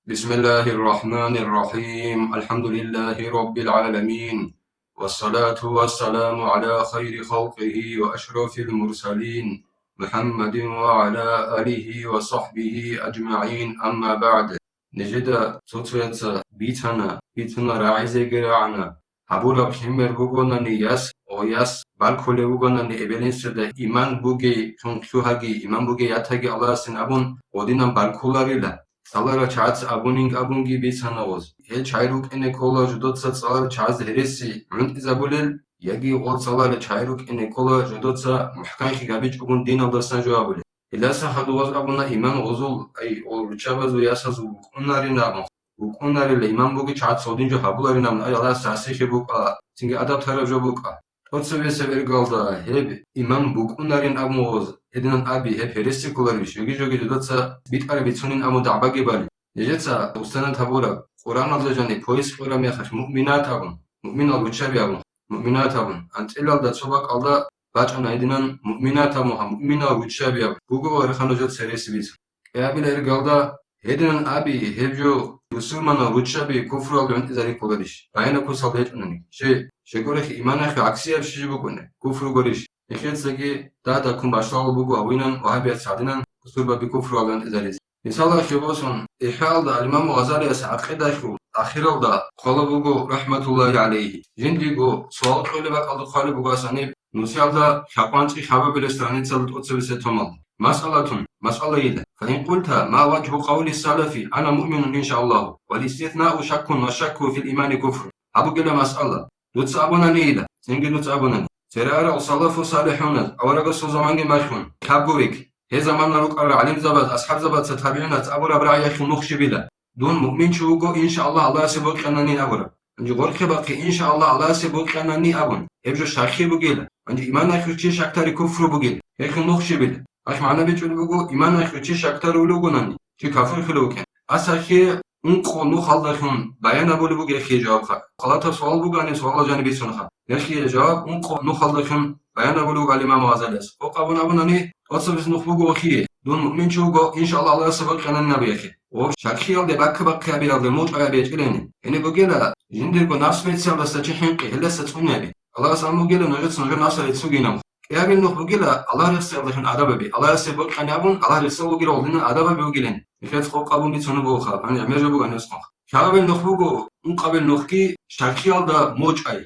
بسم الله الرحمن الرحيم الحمد لله رب العالمين والصلاة والسلام على خير خلقه وأشرف المرسلين محمد وعلى آله وصحبه أجمعين أما بعد نجد تطويت بيتنا راعزة جرعنا حبورا بخمر بغناني يس بالكل بغناني إبلين سده إيمان بغي شنخوهاگي إيمان بغي ياتاگي الله سنابون ودينا بالكولاري Salara çağıt abungi bitsanavuz. Çayruk ene kola judotsa salar çağız heresi. Izabulel yagi ol salara çayruk ene kola judotsa muhkan higabiç ugun din aldasan joabule. İlasa haduvaz abuna iman ozul ay ol ruçabaz ve yasaz ukunları namı. Ukunları le iman bugi çağıt sodinco habuları namı ay Allah sasi şebuka. Çünkü adap taraf jobuka. Otsa ve sever galda hep iman bukunların amoz. Edinan abi hep heresi kullanmış. Yogi judotsa bitare bitsunin amu da'bagi bari. Nejetsa ustana tabura Kur'an alacağını polis kuram yakış müminat abun. Mümin al uçabi abun. Müminat abun. Antel alda çobak alda baçana edinan müminat abun. Mümin al uçabi abun. Bugu var hanojat serisi biz. Abiler galda edinan abi hevjo Müslüman al uçabi kufru al yöntezari kullanış. Ayna kusal hiç önüni. Şegorek imanaki aksiye şişi bugune. Kufru goriş. Nejetsa da kum başlağı bugu abinan vahabiyat sadinan kusurba bi kufru al yöntezari. İnşallah ki olsun İhalda İmam Gazali'ye akidaşu ahiralda kalabugu rahmetullahi aleyhi. Jindigo sual öyle bak aldı khali buga sanib nusyalda şapançı şaba bile stranica 37 tomal. Mas'ala ile. فإن قلت ما وجه قول السلف أنا مؤمن إن شاء الله والاستثناء شك والشك في الإيمان كفر. أبو كلا مسألة. لطس أبونا نيلة. سنجي لطس أبونا. ترى السلف صالحون أورغ سوزمان مشهون. كابويك. He zamanlar ukara alim zabat, ashab zabat, tabi'inat, abura bra'ya khumukhshibila. Dun mu'min chugo inşallah Allah se bok kanani abura. Anji gorke baki inşallah Allah se bok kanani abun. Ebjo shakhi bugil. Anji imana khurchi shaktari kufru bugil. He khumukhshibila. Ash maana bichul bugo imana khurchi shaktari ulugunani. Ki kafir khuluken. Asakhi unqo nu khaldahun bayana bolu buge khi jawab kha. Qalata sual bugani sual jani bisunha. Yashi jawab unqo nu khaldahun bayana bolu gal imam Ghazali. O qabun abunani Otsa biz nuhbugu okiye. Dun mu'min chugo inşallah Allah sabak kanan nabiyaki. O şakiyal de bakka bir aldı muç aya beçeleni. Eni bu gela jindir ko nasmet salda saçı hinqi hella satsunabi. Allah samu gela nojat sonucu nasıl etsuginam. Eğer nuhbu gela Allah rısallahu adababi. Allah sabak kanabun Allah rısalu gela olduğunu adababi o gelen. İfet qabun bir sonu bu kha. Hani emerje bu ganes kha. Şaben nuhbugu muqabil nuhki şakiyal da muç ay.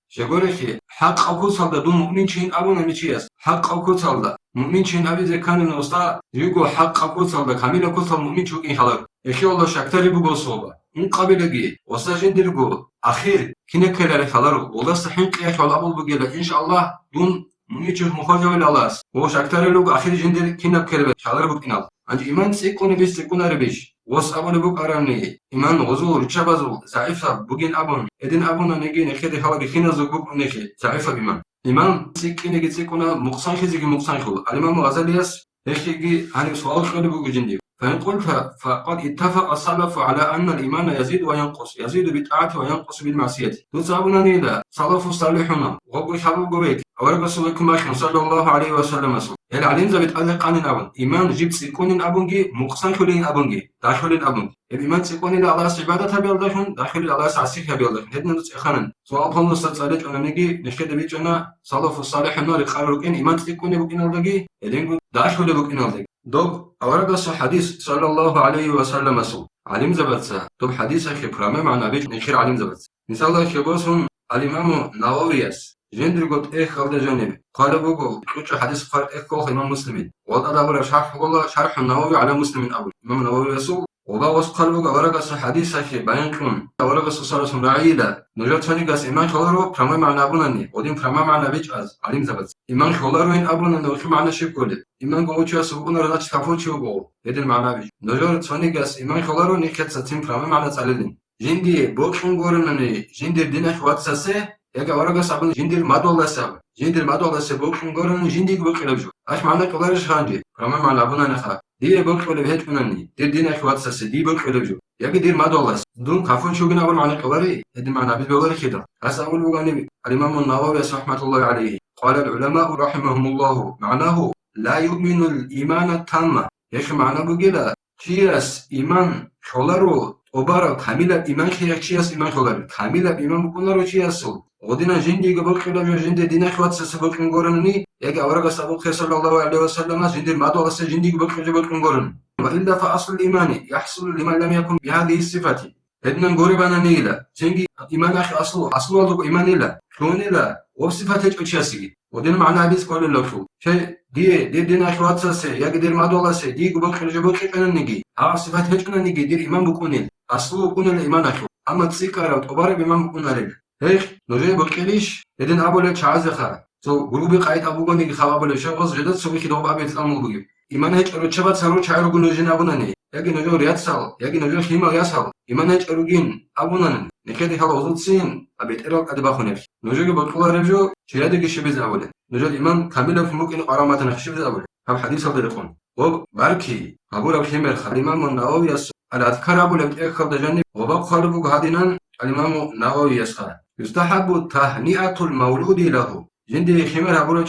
Şegore ki hak akusalda dun mu'min çin abuna miçiyas. Hak akusalda Mümin için abi zekanın olsa yugo hakka kutsal kamila kutsal mümin çok inşallah. Eşi Allah şaktari bu gosoba. İn kabilegi olsa jendirgo ahir kine kelere kalar olsa hinki yaş olabul bu gele inşallah dun mümin çok muhacavel alas. O şaktari log ahir jendir kine kelere kalar bu inal. Anca iman sekonu bis sekonu arabiş. Was abone bu karani iman ozul çabazul zayıfa bugün abon edin abona negi nekede hava dikine zubuk neki zayıfa biman. İmam sikkine gitsek ona muksan xizigi muksan xul. Al-İmam Gazaliyas eşigi hani sual şöyle bu gücün diyor. فإن قلت فقد اتفق السلف على أن الإيمان يزيد وينقص يزيد بالطاعة وينقص بالمعصية تصابنا نيلا سلف صالحنا وقو حبو قريك أورق سلكم صلى الله عليه وسلم العلم زبط ألق عن الأبن إيمان جبت سيكون أبنجي مقصان خلين أبنجي داخل الأبن الإيمان سيكون إلى الله سبادة بيالدهن داخل الله سعسيك بيالدهن هدنا نتس إخانا سؤال الله ستسالج أنا نجي نشكد بيجنا سلف الصالحنا لخارج إن إيمان سيكون بقين الدقي إذن داخل بقين الدقي Dob avaragası hadis sallallahu aleyhi ve sellem asul. Alim zabatsa. Dob hadisa ki prame mana bir nekir alim zabatsa. İnşallah ki bosun al-İmamu Navaviyas. Jendirgot halde jönemi. Kale bugu kuçu hadis fark kol İmam Müslim'in. Wad adabura şarh Navavi ala Müslim'in abu. İmam Navavi asul. Oba was qalbuga avaragası hadisa ki bayan kun. Avaragası sarasın ra'ila. Nujat sanigas iman şolaro prame mana bunani. Odin prame mana biç az. Alim zabatsa. İman şolaro in abunani o şu mana şekoli. İman goçuası bunları da çıkafoçu bu. Edin mana biç. Nujat sanigas iman şolaro niketsa tim prame mana salidin. Jindi bokşun gorunani jindir dinaş watsase Ega avaragası abun jindir madolasa. Jindir madolasa bokşun gorunani jindik bokşulabju. Aş mana koları şanji. Prame mana bunani ha. Diye bokşulu hiç bunani. Dir dinaş watsase di bokşulabju. Yagi dir madolas. Dun kafun şugun abun mana koları. Edin mana biz böyle kida. Asa abun bugani al-İmam an-Navawi rahmetullahi aleyhi. قال العلماء رحمهم الله معناه لا يؤمن الإيمان التام. يش معنى بقيلا čias iman xolaru obara kamilab iman xiyak čias iman xolari kamilab iman bukunaru čiasu odina jindi go bokila jo jindi dina xwatsa se bokin gorani yagi awraga sabu sallallahu alaihi wasallam jindi madu asa jindi go bokila bokin gorani wa illa fa asl imani yahsul liman lam yakun bi hadhihi sifati ednan goribana nila jengi iman akhi aslu algo iman ila shonila وصفات اشياسي ودين معناها بيس كل اللفو شيء دي دين اخوات ساسي يا قدر ما دولا سي دي قبل خرج بك كنا نجي ها صفات هيك كنا نجي دير ايمان بكون اصله بكون الايمان اخو اما تسيكر وتبارك بما بكون عليه هيك نجي بكليش دين ابو لك عازخه تو غروبي قايد ابو غني خباب له شغز جدت سوي كده بابي تامل بغي ايمان هيك رچبات سارو چايرو گنوجين ابوناني ياگي نجو رياتسال ياگي نجو خيما ياسال ايمان هيك اروگين ابونان نكدي حال اوزتسين ابيت ايرو قد باخونير نجوگي بقول رجو شهادة شبيز أوله نجد الإمام كاملا في ممكن قرامات نخشبز أوله هم حديث هذا يكون وباركي أبو رب حمر الإمام النووي الأذكار أبو لم تأخذ جانب وبقى خالبو هادنا الإمام النووي يسخر يستحب تهنئة المولود له جندي خمر أبو رب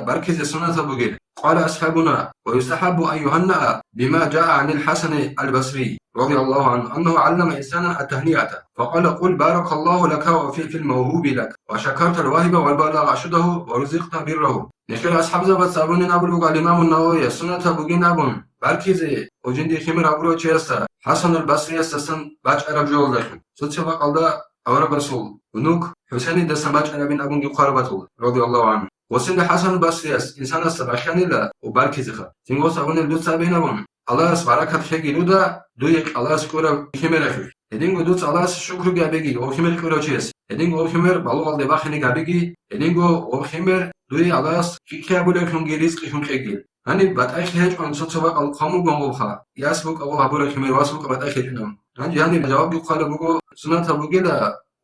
باركي سنة بوجيل قال أصحابنا ويستحب أن يهنأ بما جاء عن الحسن البصري رضي الله عنه أنه علم إنسانا التهنئة فقال قل بارك الله لك وفي الموهوب لك وشكرت الواهب والبلغ أشده ورزقت بره نشكر أصحاب زبط صابون أبو الإمام النووي السنة بوجين أبون بركيزي وجندي خمر أبو تشيستا حسن البصري استسن باج عرب جول لكن سوتشبا قلدا أورا رسول ونوك حسين دسن باج عربين أبون يقاربته رضي الله عنه وسند حسن البصري إنسان السبعشان لا وبركيزخه تنقص أبون اللوت بينهم الله بركات خيجي نودا دويك الله سكورا خمر Edingo duts alas shukru gabegi o khimer kroches edingo o khimer balgal de baxini gabegi edingo o khimer dui alas khiabule khungiris khunkhegi hani batay khej on sotsova al qamu gongokha yasbuk abu abura khimer wasbuk batay khejnam hani yani jawab qala bugo sunata bugela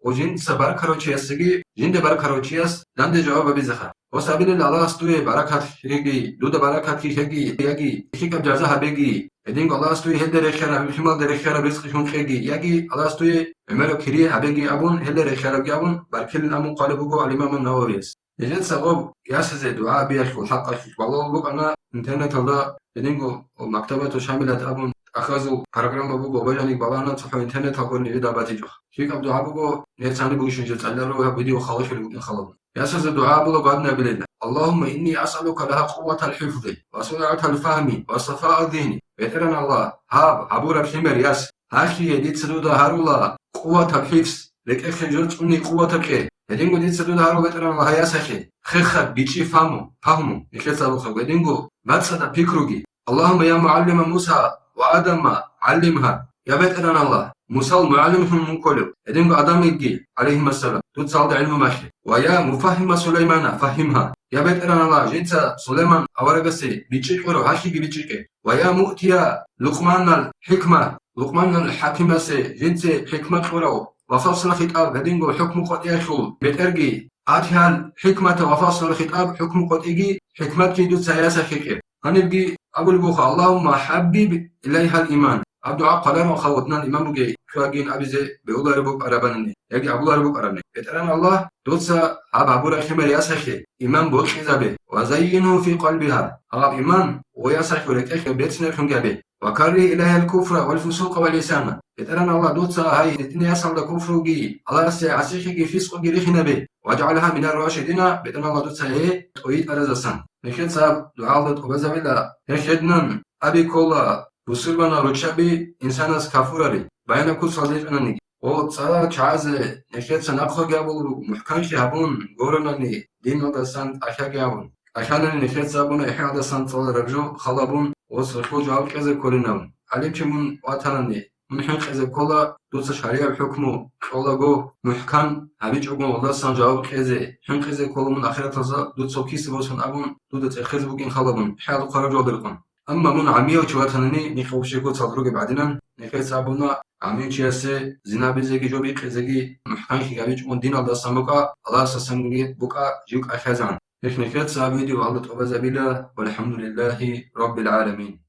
o jin sabar krochesgi jinde bar kroches dande jawab bizakha وسابيل الله استوي بركات خيري دودا بركات خيري ياگي خيكب جازا هبگي ادين الله استوي هدر خير بخمال در خير رزق شون خيري ياگي الله استوي عملو كري هبگي ابون هدر خير بيابون بركل نامو قالبو الامام النووي يجد سبب ياسز دعاء بيخ والحق والله بق انا انترنت الله ادينغو مكتبات شاملة ابون اخذوا برنامج بو بجاني بالانا تصحو انترنت اكون اداباتي جو خيكب دعاء بو نيتساني بو شنجت الله فيديو خالص خلاص ياسس الدعاء بلو قادنا بلينا اللهم إني أسألك لها قوة الحفظ وسرعة الفهم وصفاء الذهن بيترنا الله هاب عبور الحمر ياس هاخي يديد سدود هارولا قوة الحفظ لك أخي جرت أني قوة الكي يدينغو ديد سدود هارو بيترنا الله ياس أخي خخ بيشي فهمو يخيط سابقا يدينغو باتسة بيكروغي اللهم يا معلم موسى وآدم علمها يا بيترنا الله موسى المعلم من كله يدينغو آدم يجي عليهم السلام تتصال علم ماشي ويا مفهم سليمان فهمها يا بيترنا الله جنسا سليمان أورغسي بيتشيكورو هاشي بيتشيكي ويا مؤتيا لقمان الحكمة لقمان الحكمة سي جنسي حكمة خورو وفصل خطاب بدينغو حكم قد يخو بيترجي آتيال حكمة وفصل خطاب حكم قد يجي حكمة كيدو سياسة خيكي هنبقي أقول بوخا اللهم حبيب إليها الإيمان الدعاء قلنا وخوتنا الإمام بجي شواجين أبيزي بيقول ربك أربانني يجي أبو ربك أرباني بيتران الله دوتسا أبو رخيم ياسخي إمام بوخ إزابي وزينه في قلبها أغاب إمام وياسخي ولك بيتنا خنجابي وكره إليها الكفر والفسوق واللسان بيتران الله دوتسا هاي تتني أصل كفر جي الله سيعسيخي فسق جي رخنا به وجعلها من الراشدين بيتران الله دوتسا هي تويت أرزسان نخيل ساب دعاء الله وبزابيلا نخيدنا أبي كولا بسربنا رجبي إنسان كافوري بيانا كل صديق أنني او صار چاز نشيت سناخو جابو محكم شابون غورناني دين ودسان اشا جابون اشان نشيت سابون احد سان صار رجو خلابون وصفو جواب كذا كورينام عليم چمون واتنني من حق كولا دوس شريعه الحكم كولا جو محكم هبيج اوغون والله سان جواب كذا حق كولا من اخرت دوس كيس بوسن ابون دوت اخذ بوكين خلابون حال قرار جوابكم اما من عميو چواتنني نخوشيكو تصدرو بعدين نخيت سابونا عمين چياسي زنابيزيكي جوبي قيزيكي محكانشي قابيج من دين الله سامبوكا الله ساسنگي بوكا جيوك أخازان نخنكت سابيدي والله توبة زبيلا والحمد لله رب العالمين